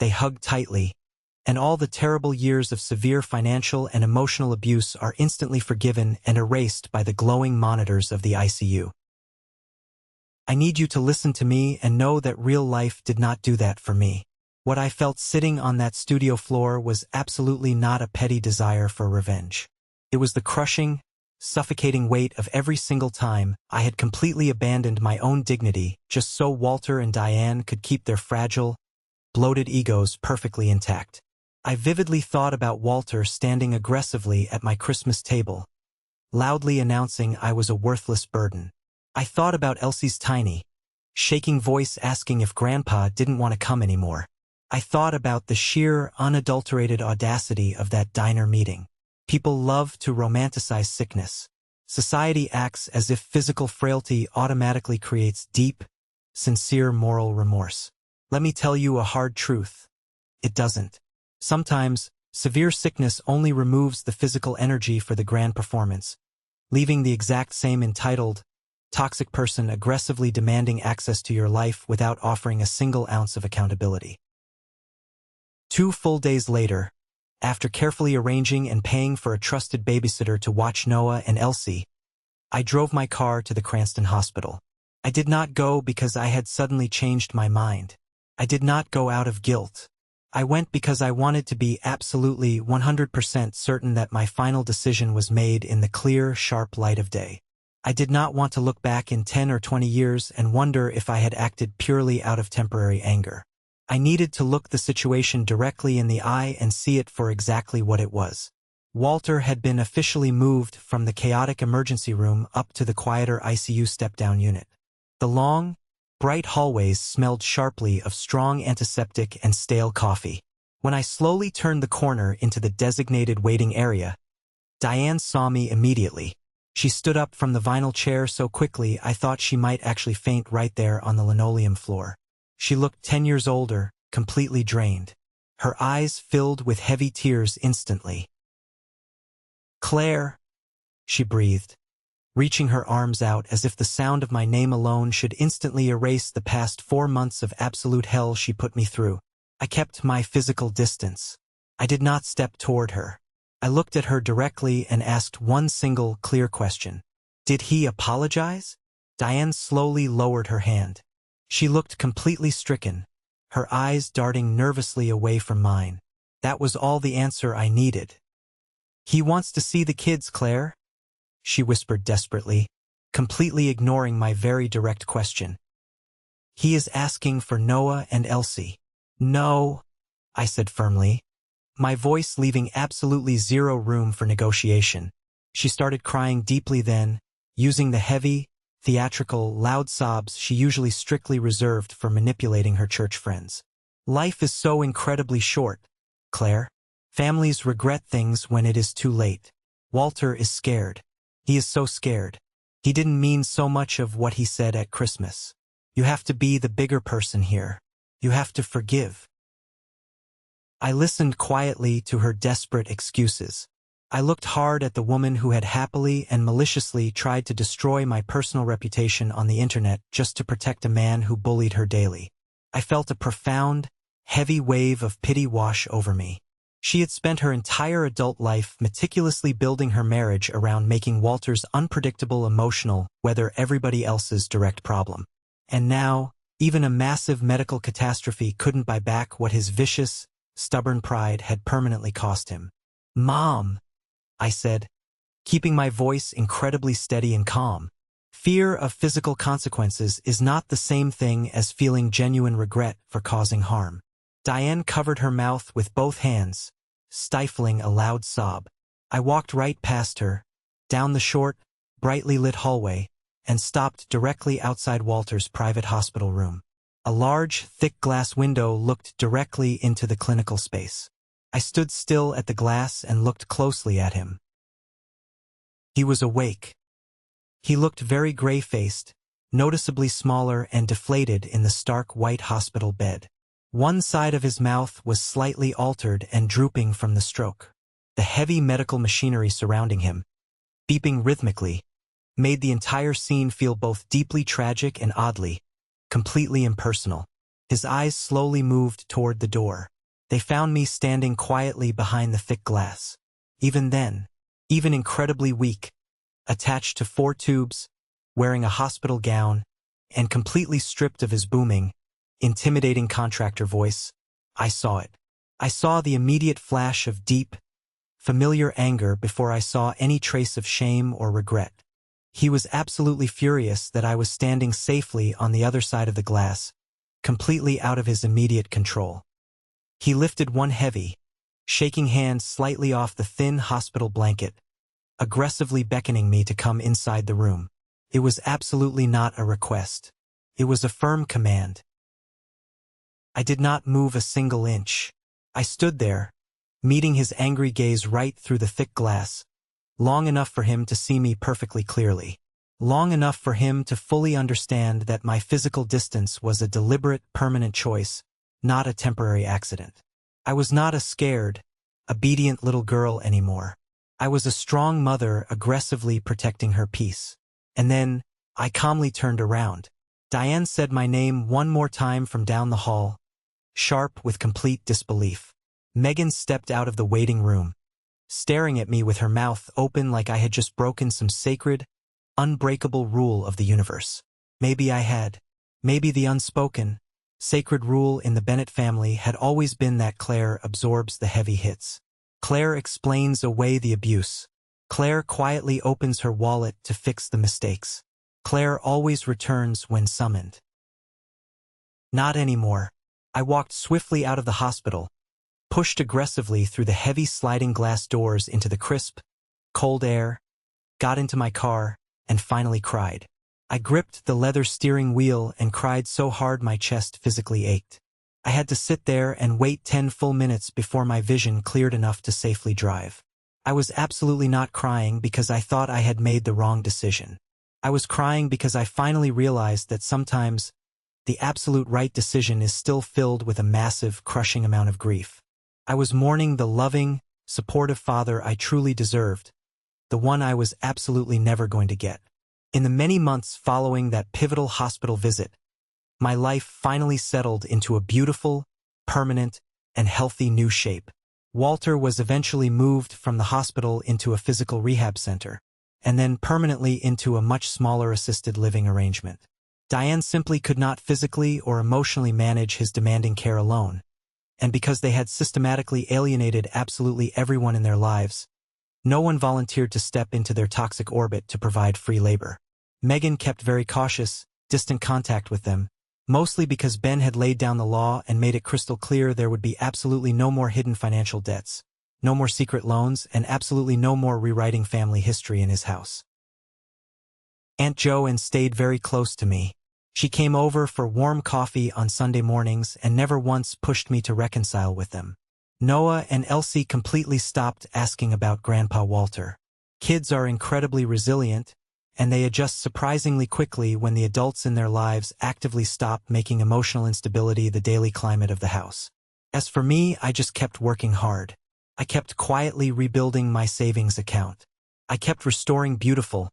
They hug tightly, and all the terrible years of severe financial and emotional abuse are instantly forgiven and erased by the glowing monitors of the ICU. I need you to listen to me and know that real life did not do that for me. What I felt sitting on that studio floor was absolutely not a petty desire for revenge. It was the crushing, suffocating weight of every single time I had completely abandoned my own dignity just so Walter and Diane could keep their fragile, bloated egos perfectly intact. I vividly thought about Walter standing aggressively at my Christmas table, loudly announcing I was a worthless burden. I thought about Elsie's tiny, shaking voice asking if Grandpa didn't want to come anymore. I thought about the sheer, unadulterated audacity of that diner meeting. People love to romanticize sickness. Society acts as if physical frailty automatically creates deep, sincere moral remorse. Let me tell you a hard truth. It doesn't. Sometimes, severe sickness only removes the physical energy for the grand performance, leaving the exact same entitled, toxic person aggressively demanding access to your life without offering a single ounce of accountability. 2 full days later, after carefully arranging and paying for a trusted babysitter to watch Noah and Elsie, I drove my car to the Cranston Hospital. I did not go because I had suddenly changed my mind. I did not go out of guilt. I went because I wanted to be absolutely 100% certain that my final decision was made in the clear, sharp light of day. I did not want to look back in 10 or 20 years and wonder if I had acted purely out of temporary anger. I needed to look the situation directly in the eye and see it for exactly what it was. Walter had been officially moved from the chaotic emergency room up to the quieter ICU step-down unit. The long, bright hallways smelled sharply of strong antiseptic and stale coffee. When I slowly turned the corner into the designated waiting area, Diane saw me immediately. She stood up from the vinyl chair so quickly I thought she might actually faint right there on the linoleum floor. She looked 10 years older, completely drained. Her eyes filled with heavy tears instantly. "Claire," she breathed, reaching her arms out as if the sound of my name alone should instantly erase the past 4 months of absolute hell she put me through. I kept my physical distance. I did not step toward her. I looked at her directly and asked one single, clear question. "Did he apologize?" Diane slowly lowered her hand. She looked completely stricken, her eyes darting nervously away from mine. That was all the answer I needed. "He wants to see the kids, Claire," she whispered desperately, completely ignoring my very direct question. "He is asking for Noah and Elsie." "No," I said firmly, my voice leaving absolutely zero room for negotiation. She started crying deeply then, using the heavy, theatrical, loud sobs she usually strictly reserved for manipulating her church friends. Life is so incredibly short, Claire. Families regret things when it is too late. Walter is scared. He is so scared. He didn't mean so much of what he said at Christmas. You have to be the bigger person here. You have to forgive. I listened quietly to her desperate excuses. I looked hard at the woman who had happily and maliciously tried to destroy my personal reputation on the internet just to protect a man who bullied her daily. I felt a profound, heavy wave of pity wash over me. She had spent her entire adult life meticulously building her marriage around making Walter's unpredictable emotional, whether everybody else's direct problem. And now, even a massive medical catastrophe couldn't buy back what his vicious, stubborn pride had permanently cost him. "Mom," I said, keeping my voice incredibly steady and calm. Fear of physical consequences is not the same thing as feeling genuine regret for causing harm. Diane covered her mouth with both hands, stifling a loud sob. I walked right past her, down the short, brightly lit hallway, and stopped directly outside Walter's private hospital room. A large, thick glass window looked directly into the clinical space. I stood still at the glass and looked closely at him. He was awake. He looked very gray-faced, noticeably smaller and deflated in the stark white hospital bed. One side of his mouth was slightly altered and drooping from the stroke. The heavy medical machinery surrounding him, beeping rhythmically, made the entire scene feel both deeply tragic and oddly, completely impersonal. His eyes slowly moved toward the door. They found me standing quietly behind the thick glass. Even then, even incredibly weak, attached to 4 tubes, wearing a hospital gown, and completely stripped of his booming, intimidating contractor voice, I saw it. I saw the immediate flash of deep, familiar anger before I saw any trace of shame or regret. He was absolutely furious that I was standing safely on the other side of the glass, completely out of his immediate control. He lifted one heavy, shaking hand slightly off the thin hospital blanket, aggressively beckoning me to come inside the room. It was absolutely not a request. It was a firm command. I did not move a single inch. I stood there, meeting his angry gaze right through the thick glass, long enough for him to see me perfectly clearly, long enough for him to fully understand that my physical distance was a deliberate, permanent choice, not a temporary accident. I was not a scared, obedient little girl anymore. I was a strong mother aggressively protecting her peace. And then, I calmly turned around. Diane said my name one more time from down the hall, sharp with complete disbelief. Megan stepped out of the waiting room, staring at me with her mouth open like I had just broken some sacred, unbreakable rule of the universe. Maybe I had. Maybe the unspoken, sacred rule in the Bennett family had always been that Claire absorbs the heavy hits. Claire explains away the abuse. Claire quietly opens her wallet to fix the mistakes. Claire always returns when summoned. Not anymore. I walked swiftly out of the hospital, pushed aggressively through the heavy sliding glass doors into the crisp, cold air, got into my car, and finally cried. I gripped the leather steering wheel and cried so hard my chest physically ached. I had to sit there and wait 10 full minutes before my vision cleared enough to safely drive. I was absolutely not crying because I thought I had made the wrong decision. I was crying because I finally realized that sometimes the absolute right decision is still filled with a massive, crushing amount of grief. I was mourning the loving, supportive father I truly deserved, the one I was absolutely never going to get. In the many months following that pivotal hospital visit, my life finally settled into a beautiful, permanent, and healthy new shape. Walter was eventually moved from the hospital into a physical rehab center, and then permanently into a much smaller assisted living arrangement. Diane simply could not physically or emotionally manage his demanding care alone, and because they had systematically alienated absolutely everyone in their lives, no one volunteered to step into their toxic orbit to provide free labor. Megan kept very cautious, distant contact with them, mostly because Ben had laid down the law and made it crystal clear there would be absolutely no more hidden financial debts, no more secret loans, and absolutely no more rewriting family history in his house. Aunt Joanne stayed very close to me. She came over for warm coffee on Sunday mornings and never once pushed me to reconcile with them. Noah and Elsie completely stopped asking about Grandpa Walter. Kids are incredibly resilient, and they adjust surprisingly quickly when the adults in their lives actively stop making emotional instability the daily climate of the house. As for me, I just kept working hard. I kept quietly rebuilding my savings account. I kept restoring beautiful,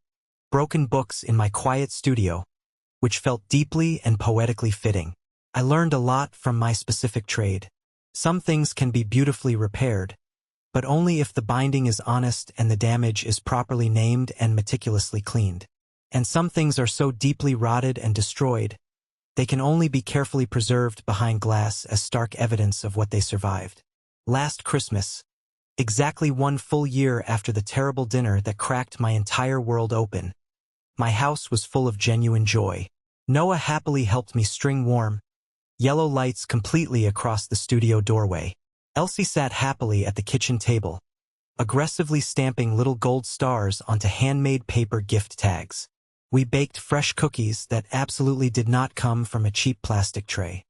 broken books in my quiet studio, which felt deeply and poetically fitting. I learned a lot from my specific trade. Some things can be beautifully repaired, but only if the binding is honest and the damage is properly named and meticulously cleaned. And some things are so deeply rotted and destroyed, they can only be carefully preserved behind glass as stark evidence of what they survived. Last Christmas, exactly 1 full year after the terrible dinner that cracked my entire world open, my house was full of genuine joy. Noah happily helped me string warm, yellow lights completely across the studio doorway. Elsie sat happily at the kitchen table, aggressively stamping little gold stars onto handmade paper gift tags. We baked fresh cookies that absolutely did not come from a cheap plastic tray.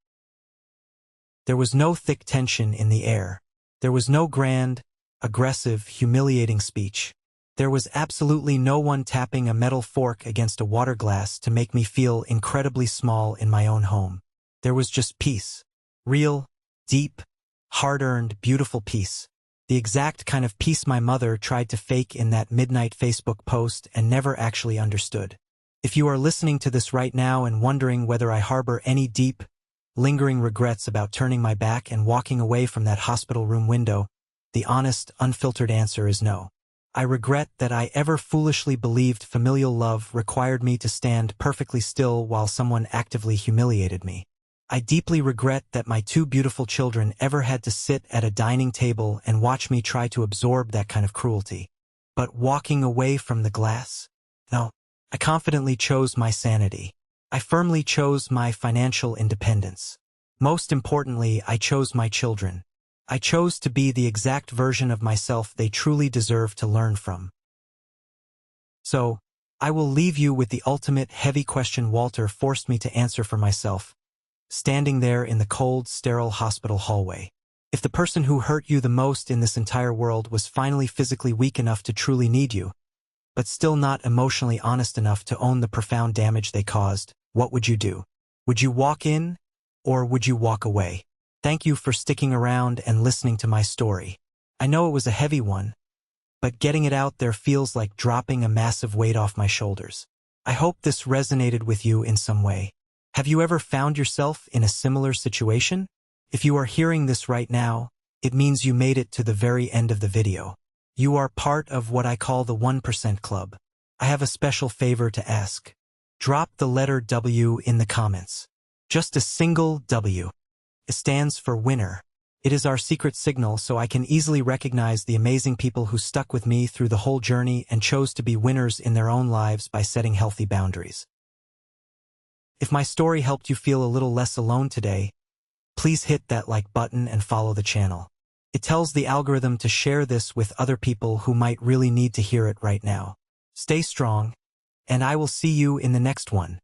There was no thick tension in the air. There was no grand, aggressive, humiliating speech. There was absolutely no one tapping a metal fork against a water glass to make me feel incredibly small in my own home. There was just peace. Real, deep, hard-earned, beautiful peace. The exact kind of peace my mother tried to fake in that midnight Facebook post and never actually understood. If you are listening to this right now and wondering whether I harbor any deep, lingering regrets about turning my back and walking away from that hospital room window, the honest, unfiltered answer is no. I regret that I ever foolishly believed familial love required me to stand perfectly still while someone actively humiliated me. I deeply regret that my 2 beautiful children ever had to sit at a dining table and watch me try to absorb that kind of cruelty. But walking away from the glass? No. I confidently chose my sanity. I firmly chose my financial independence. Most importantly, I chose my children. I chose to be the exact version of myself they truly deserve to learn from. So, I will leave you with the ultimate heavy question Walter forced me to answer for myself, standing there in the cold, sterile hospital hallway. If the person who hurt you the most in this entire world was finally physically weak enough to truly need you, but still not emotionally honest enough to own the profound damage they caused, what would you do? Would you walk in, or would you walk away? Thank you for sticking around and listening to my story. I know it was a heavy one, but getting it out there feels like dropping a massive weight off my shoulders. I hope this resonated with you in some way. Have you ever found yourself in a similar situation? If you are hearing this right now, it means you made it to the very end of the video. You are part of what I call the 1% Club. I have a special favor to ask. Drop the letter W in the comments. Just a single W. It stands for winner. It is our secret signal so I can easily recognize the amazing people who stuck with me through the whole journey and chose to be winners in their own lives by setting healthy boundaries. If my story helped you feel a little less alone today, please hit that like button and follow the channel. It tells the algorithm to share this with other people who might really need to hear it right now. Stay strong, and I will see you in the next one.